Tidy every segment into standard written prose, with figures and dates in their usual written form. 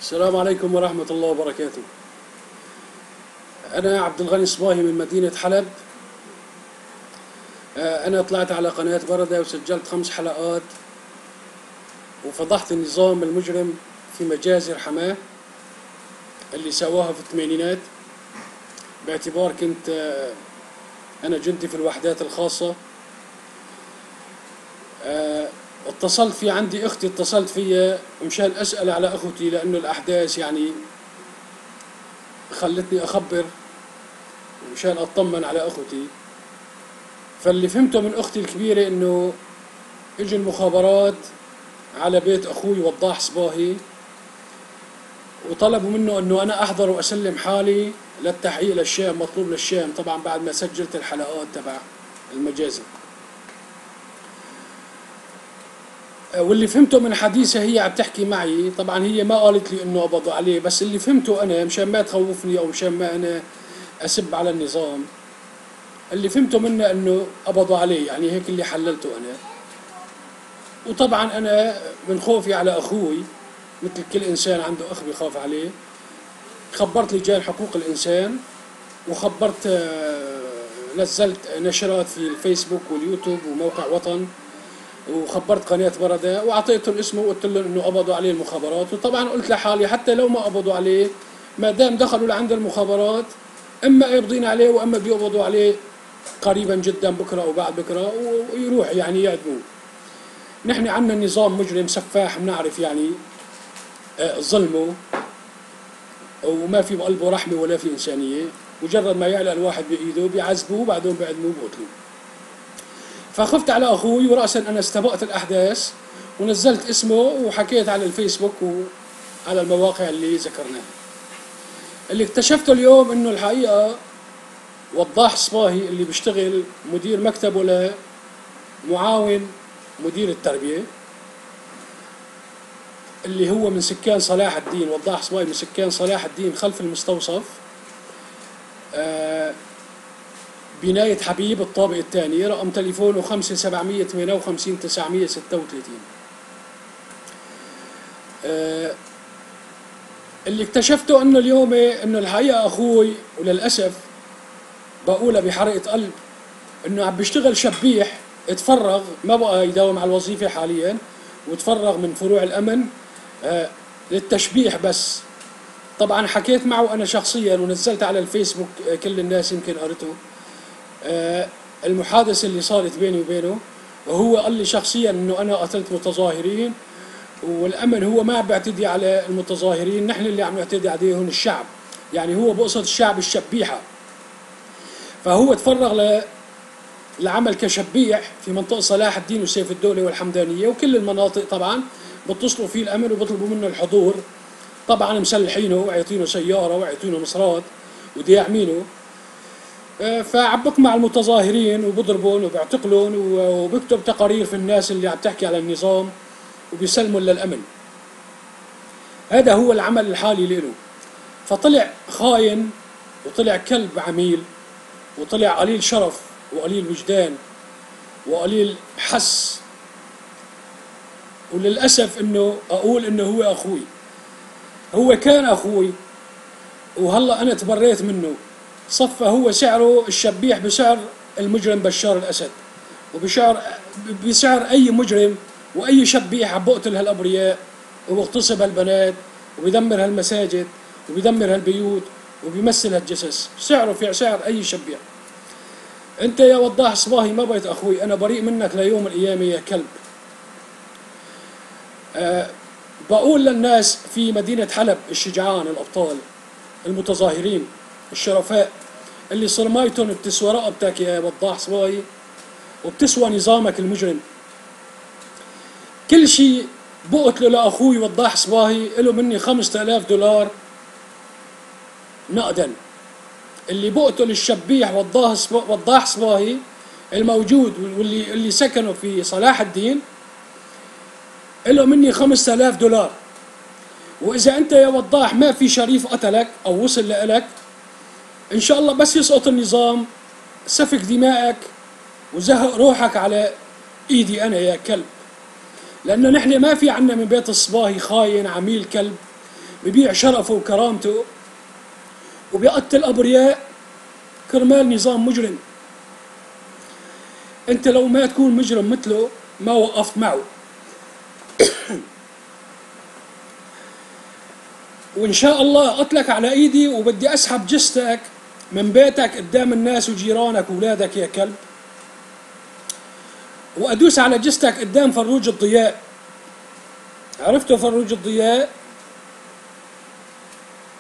السلام عليكم ورحمة الله وبركاته. أنا عبد الغني الصباهي من مدينة حلب. أنا طلعت على قناة بردة وسجلت 5 حلقات وفضحت النظام المجرم في مجازر حماه اللي سواها في الثمانينات، باعتبار كنت أنا جندي في الوحدات الخاصة. اتصلت في عندي أختي، اتصلت فيها مشان أسأل على أخوتي، لأنه الأحداث يعني خلتني أخبر مشان أطمن على أخوتي. فاللي فهمته من أختي الكبيرة إنه إجوا المخابرات على بيت أخوي وضاح صباهي وطلبوا منه إنه أنا أحضر وأسلم حالي للتحقيق للشام، مطلوب للشام، طبعا بعد ما سجلت الحلقات تبع المجازر. واللي فهمته من حديثها، هي عم تحكي معي، طبعا هي ما قالت لي انه قبضوا عليه، بس اللي فهمته انا مشان ما تخوفني او مشان ما انا اسب على النظام، اللي فهمته منها انه قبضوا عليه، يعني هيك اللي حللته انا. وطبعا انا من خوفي على اخوي، مثل كل انسان عنده اخ بيخاف عليه، خبرت لجان حقوق الانسان وخبرت، نزلت نشرات في الفيسبوك واليوتيوب وموقع وطن، وخبرت قناة بردة وأعطيتهم اسمه وقلت لهم إنه قبضوا عليه المخابرات. وطبعا قلت لحالي حتى لو ما قبضوا عليه، ما دام دخلوا لعند المخابرات، إما يقبضين عليه وإما بيقبضوا عليه قريبا جدا بكرة أو بعد بكرة ويروح يعني يعدموه. نحن عندنا نظام مجرم سفاح، بنعرف يعني ظلمه، وما في بقلبه رحمة ولا في إنسانية. مجرد ما يعلق الواحد بإيده بيعذبوه وبعدين بيعدموه بقتلوه. فخفت على أخوي، ورأسا أنا استبقت الأحداث ونزلت اسمه وحكيت على الفيسبوك وعلى المواقع اللي ذكرناها. اللي اكتشفته اليوم إنه الحقيقة وضاح صباهي اللي بيشتغل مدير مكتبه لمعاون مدير التربية، اللي هو من سكان صلاح الدين. وضاح صباهي من سكان صلاح الدين خلف المستوصف، بناية حبيب الطابق الثاني، رقم تليفونه 5758 936. اللي اكتشفته انه اليوم انه الحقيقة اخوي، وللأسف بقولها بحرقة قلب، انه عم بيشتغل شبيح، اتفرغ، ما بقى يداوم على الوظيفة حاليا، وتفرغ من فروع الامن للتشبيح بس. طبعا حكيت معه انا شخصيا ونزلت على الفيسبوك، كل الناس يمكن قرته المحادثة اللي صارت بيني وبينه، وهو قال لي شخصيا انه انا قتلت متظاهرين، والامن هو ما بيعتدي على المتظاهرين، نحن اللي عم نعتدي عليهم الشعب، يعني هو بقصد الشعب الشبيحة. فهو تفرغ للعمل كشبيح في منطقة صلاح الدين وسيف الدولة والحمدانية وكل المناطق. طبعا بتصلوا فيه الامن وبيطلبوا منه الحضور، طبعا مسلحينه وعيطينه سيارة وعيطينه مصرات ودياعمينه. فعبق مع المتظاهرين وبضربون وبيعتقلون وبكتب تقارير في الناس اللي عم تحكي على النظام وبيسلموا للأمن. هذا هو العمل الحالي له. فطلع خاين وطلع كلب عميل وطلع قليل شرف وقليل وجدان وقليل حس. وللأسف انه اقول انه هو اخوي، هو كان اخوي وهلا انا تبريت منه. صفى هو سعره الشبيح بسعر المجرم بشار الأسد، وبسعر أي مجرم وأي شبيح عم بقتل هالأبرياء وبغتصب هالبنات وبيدمر هالمساجد وبيدمر هالبيوت وبيمثل هالجثث، سعره في سعر أي شبيح. أنت يا وضاح صباهي ما بقيت أخوي، أنا بريء منك ليوم القيامة يا كلب. بقول للناس في مدينة حلب الشجعان الأبطال المتظاهرين الشرفاء، اللي صرمايتهم بتسوى رقبتك يا وضاح صباهي وبتسوى نظامك المجرم. كل شيء بقتله لأخوي وضاح صباهي له مني 5000 دولار نقدا. اللي بقتل الشبيح وضاح صباهي الموجود واللي سكنوا في صلاح الدين له مني 5000 دولار. وإذا أنت يا وضاح ما في شريف قتلك أو وصل لإلك، إن شاء الله بس يسقط النظام سفك دمائك وزهق روحك على إيدي أنا يا كلب. لأنه نحن ما في عنا من بيت الصباهي خاين عميل كلب ببيع شرفه وكرامته وبيقتل أبرياء كرمال نظام مجرم. أنت لو ما تكون مجرم مثله ما وقفت معه. وإن شاء الله قتلك على إيدي، وبدي أسحب جثتك من بيتك قدام الناس وجيرانك وولادك يا كلب، وأدوس على جثتك قدام فروج الضياء. عرفتوا فروج الضياء؟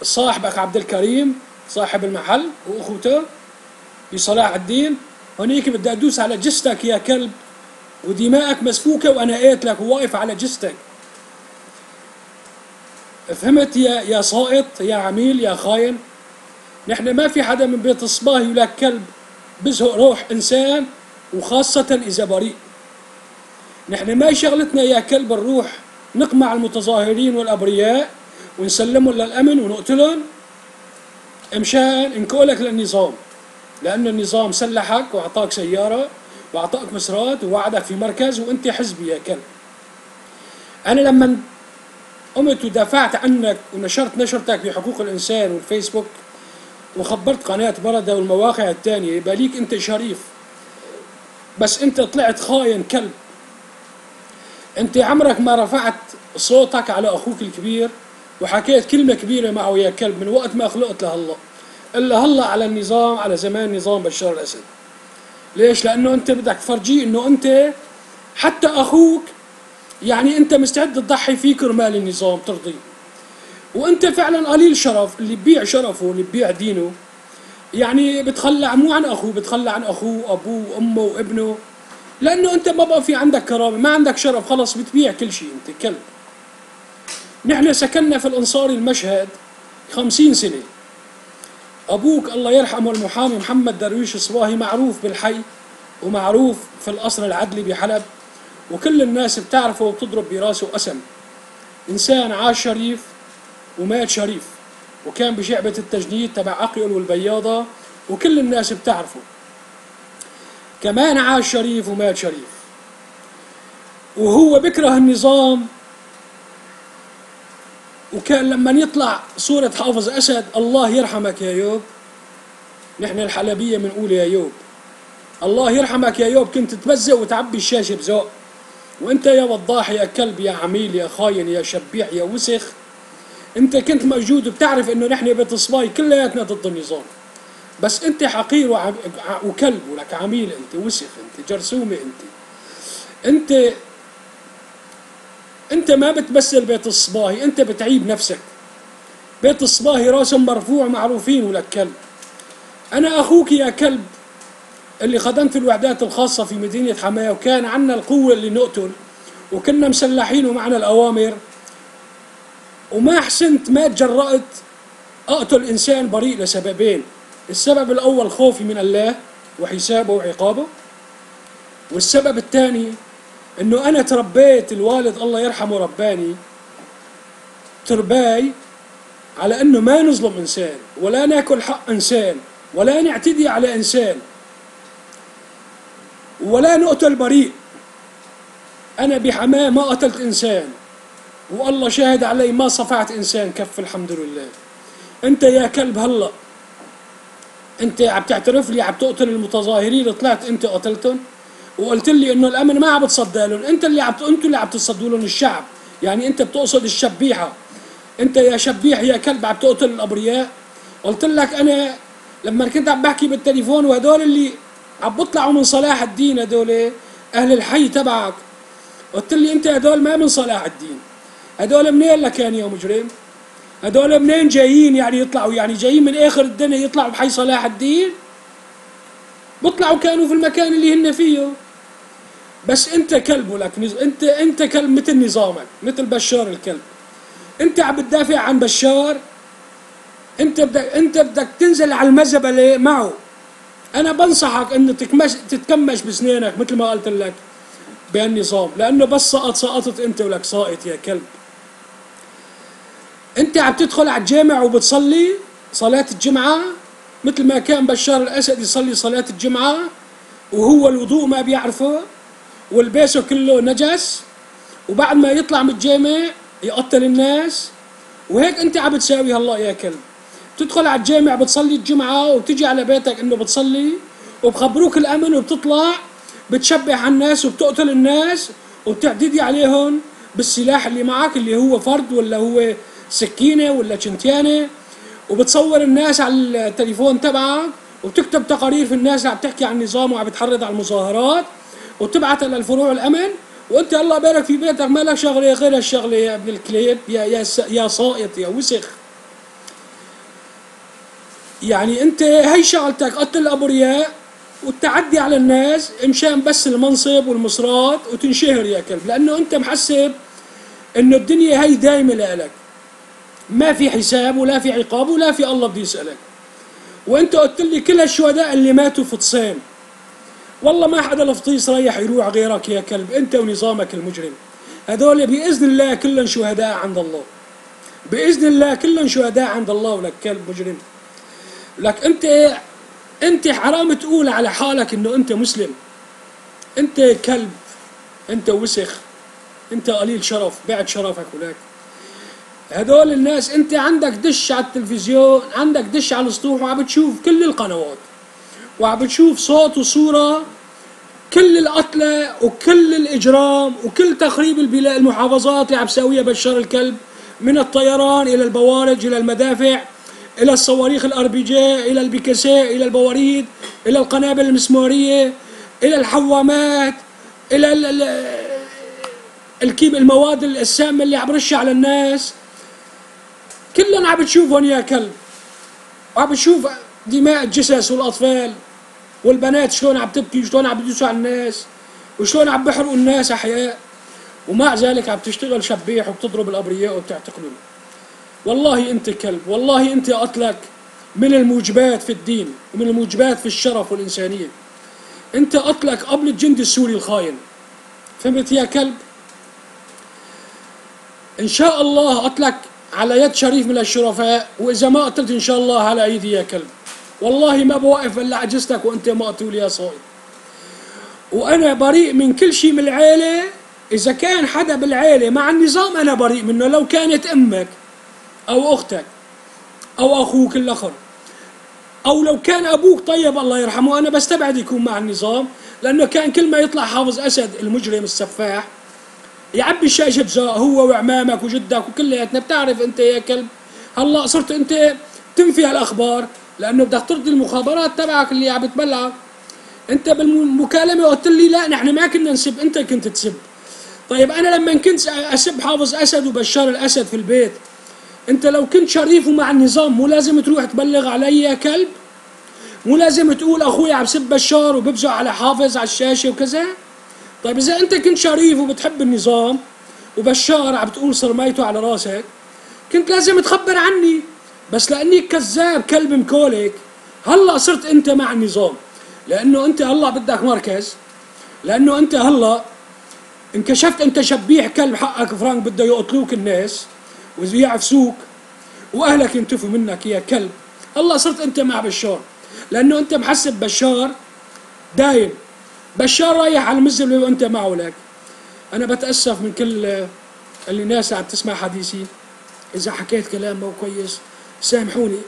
صاحبك عبد الكريم صاحب المحل وأخوته بصلاح الدين، هنيك بدي أدوس على جثتك يا كلب، ودماءك مسفوكة وأنا قاتلك وواقف على جثتك. فهمت يا سائط يا عميل يا خاين؟ نحن ما في حدا من بيت الصباهي ولا كلب بزهق روح إنسان، وخاصة إذا بريء. نحن ما شغلتنا يا كلب نروح نقمع المتظاهرين والأبرياء ونسلمهم للأمن ونقتلهم مشان نكولك للنظام، لأن النظام سلحك وأعطاك سيارة وأعطاك مسرات ووعدك في مركز وأنت حزبي يا كلب. أنا لما قمت ودافعت عنك ونشرت نشرتك بحقوق الإنسان والفيسبوك وخبرت قناة بردة والمواقع الثانية، يبقى ليك أنت شريف، بس أنت طلعت خاين كلب. أنت عمرك ما رفعت صوتك على أخوك الكبير وحكيت كلمة كبيرة معه يا كلب من وقت ما خلقت لهلا، إلا هلا على النظام، على زمان نظام بشار الأسد. ليش؟ لأنه أنت بدك تفرجيه إنه أنت حتى أخوك يعني أنت مستعد تضحي فيه كرمال النظام ترضيه. وأنت فعلا قليل شرف، اللي ببيع شرفه واللي ببيع دينه يعني بتخلى مو عن أخوه، بتخلى عن أخوه أبوه وأمه وابنه، لأنه أنت ما بقى في عندك كرامة، ما عندك شرف، خلص بتبيع كل شيء أنت كلب. نحن سكننا في الأنصاري المشهد 50 سنة. أبوك الله يرحمه المحامي محمد درويش الصباهي معروف بالحي ومعروف في القصر العدلي بحلب، وكل الناس بتعرفه وبتضرب براسه قسم. إنسان عاش شريف ومات شريف، وكان بشعبة التجنيد تبع عقيل والبياضة وكل الناس بتعرفه. كمان عاش شريف ومات شريف، وهو بكره النظام. وكان لما يطلع صورة حافظ أسد الله يرحمك يا يوب، نحن الحلبية بنقول يا يوب الله يرحمك يا يوب، كنت تبزق وتعبي الشاشة بذوق. وانت يا وضاح يا كلب يا عميل يا خاين يا شبيح يا وسخ، انت كنت موجود وبتعرف انه نحن بيت الصباي كلياتنا ضد النظام، بس انت حقير وكلب ولك عميل، انت وسخ، انت جرثومة، انت ما بتمثل بيت الصباهي، انت بتعيب نفسك. بيت الصباهي راسهم مرفوع معروفين ولك كلب. انا اخوك يا كلب اللي خدمت الوحدات الخاصة في مدينة حماة، وكان عنا القوة اللي نقتل وكنا مسلحين ومعنا الأوامر، وما حسنت ما تجرأت أقتل إنسان بريء لسببين. السبب الأول خوفي من الله وحسابه وعقابه، والسبب الثاني إنه أنا تربيت، الوالد الله يرحمه رباني ترباي على إنه ما نظلم إنسان ولا ناكل حق إنسان ولا نعتدي على إنسان ولا نقتل بريء. أنا بحماة ما قتلت إنسان، والله شاهد علي ما صفعت إنسان كف الحمد لله. أنت يا كلب هلأ أنت عم تعترف لي عم تقتل المتظاهرين، طلعت أنت قتلتهم وقلت لي إنه الأمن ما عم بتصدى لهم، أنتوا اللي عم تصدوا لهم الشعب، يعني أنت بتقصد الشبيحة. أنت يا شبيح يا كلب عم تقتل الأبرياء. قلت لك أنا لما كنت عم بحكي بالتليفون وهدول اللي عم بيطلعوا من صلاح الدين، هدول أهل الحي تبعك، قلت لي أنت هدول ما من صلاح الدين، هدول منين لك يعني يا مجرم؟ هدول منين جايين يعني يطلعوا، يعني جايين من آخر الدنيا يطلعوا بحي صلاح الدين؟ بيطلعوا كانوا في المكان اللي هن فيه. بس أنت كلب ولك أنت كلب مثل نظامك، مثل بشار الكلب. أنت عم بتدافع عن بشار، أنت بدك تنزل على المزبلة معه. أنا بنصحك إنه تتكمش بسنينك مثل ما قلت لك بهالنظام، لأنه بس سقطت أنت ولك ساقط يا كلب. أنت عم تدخل على الجامع وبتصلي صلاة الجمعة مثل ما كان بشار الأسد يصلي صلاة الجمعة، وهو الوضوء ما بيعرفه والبيسه كله نجس، وبعد ما يطلع من الجامع يقتل الناس وهيك انت عم بتساوي هلا يا كلب. بتدخل على الجامع بتصلي الجمعة وبتجي على بيتك انه بتصلي، وبخبروك الامن وبتطلع بتشبح على الناس وبتقتل الناس وبتعتدي عليهم بالسلاح اللي معك اللي هو فرد ولا هو سكينة ولا شنتيانة، وبتصور الناس على التليفون تبعك وبتكتب تقارير في الناس اللي عم تحكي عن النظام وعم بتحرض على المظاهرات وتبعتها للفروع الامن، وانت الله بالك في بيتك ما لك شغله غير الشغله يا ابن الكليب يا ساقط يا وسخ. يعني انت هي شغلتك قتل الابرياء والتعدي على الناس مشان بس المنصب والمصرات وتنشهر يا كلب، لانه انت محسب انه الدنيا هي دايمه لك، ما في حساب ولا في عقاب ولا في الله بده يسالك. وانت قلت لي كل الشهداء اللي ماتوا في تصيم، والله ما حدا الفطيس رايح يروح غيرك يا كلب، انت ونظامك المجرم. هذول باذن الله كلهم شهداء عند الله، باذن الله كلهم شهداء عند الله. ولك كلب مجرم، لك انت حرام تقول على حالك انه انت مسلم. انت كلب، انت وسخ، انت قليل شرف، بعد شرفك ولك. هذول الناس انت عندك دش على التلفزيون، عندك دش على السطوح وعم بتشوف كل القنوات وعم بتشوف صوت وصورة كل القتلى وكل الإجرام وكل تخريب المحافظات اللي عم بيساويها بشار الكلب، من الطيران إلى البوارج إلى المدافع إلى الصواريخ الار بي جي إلى البيكاسيه إلى البواريد إلى القنابل المسمارية إلى الحوامات إلى المواد السامة اللي عم برشها على الناس، كلهم عم بتشوفهم يا كلب. وعم بتشوف دماء الجثث والأطفال والبنات شلون عم تبكي وشلون عم بدوسوا على الناس وشلون عم بحرقوا الناس أحياء، ومع ذلك عم تشتغل شبيح وبتضرب الأبرياء وبتعتقلهم. والله أنت كلب، والله أنت قتلك من الموجبات في الدين ومن الموجبات في الشرف والإنسانية. أنت قتلك قبل الجندي السوري الخاين، فهمت يا كلب؟ إن شاء الله قتلك على يد شريف من الشرفاء، وإذا ما قتلت إن شاء الله على أيدي يا كلب. والله ما بوقف إلا عجزتك وأنت مقتول يا صايد. وأنا بريء من كل شيء من العيلة. إذا كان حدا بالعيلة مع النظام أنا بريء منه، لو كانت أمك أو أختك أو أخوك الآخر، أو لو كان أبوك طيب الله يرحمه، أنا بستبعد يكون مع النظام، لأنه كان كل ما يطلع حافظ أسد المجرم السفاح يعبي الشاشة بزاق هو وعمامك وجدك وكلياتنا. بتعرف أنت يا كلب هلا صرت أنت تنفي الأخبار لأنه بدك ترضي المخابرات تبعك اللي عم بتبلعك. أنت بالمكالمة قلت لي لا نحن ما كنا نسب، أنت كنت تسب. طيب أنا لما كنت أسب حافظ أسد وبشار الأسد في البيت، أنت لو كنت شريف ومع النظام مو لازم تروح تبلغ علي يا كلب؟ مو لازم تقول أخوي عم سب بشار وببزق على حافظ على الشاشة وكذا؟ طيب إذا أنت كنت شريف وبتحب النظام وبشار عم بتقول صرميته على راسك، كنت لازم تخبر عني. بس لأني كذاب كلب مكولك هلا صرت أنت مع النظام، لأنه أنت هلا بدك مركز، لأنه أنت هلا انكشفت أنت شبيح كلب، حقك فرانك بده يقتلوك الناس ويعفسوك وأهلك ينتفوا منك يا كلب. هلا صرت أنت مع بشار لأنه أنت محسب بشار دايم، بشار رايح على المزبلة وأنت معه. لك أنا بتأسف من كل اللي ناس عم تسمع حديثي، إذا حكيت كلام مو كويس سامحوني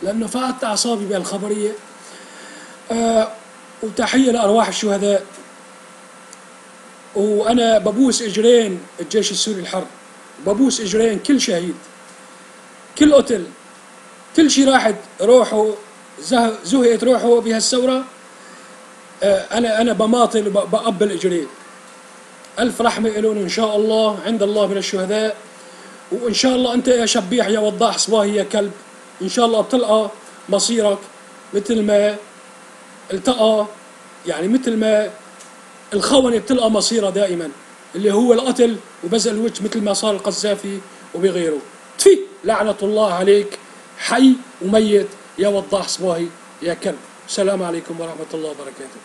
لأنه فقدت أعصابي بهالخبرية. وتحية لأرواح الشهداء، وأنا ببوس إجرين الجيش السوري الحر، ببوس إجرين كل شهيد، كل قتل، كل شي راحت روحه زهقت روحه بهالثورة. أنا بماطل وبقبل إجرين. ألف رحمة إلهم إن شاء الله عند الله من الشهداء. وإن شاء الله أنت يا شبيح يا وضاح صباهي يا كلب، إن شاء الله بتلقى مصيرك مثل ما التقى، يعني مثل ما الخونة بتلقى مصيرها دائما اللي هو القتل وبزق الوجه مثل ما صار القذافي وبغيره. تفي لعنة الله عليك حي وميت يا وضاح صباهي يا كلب. السلام عليكم ورحمة الله وبركاته.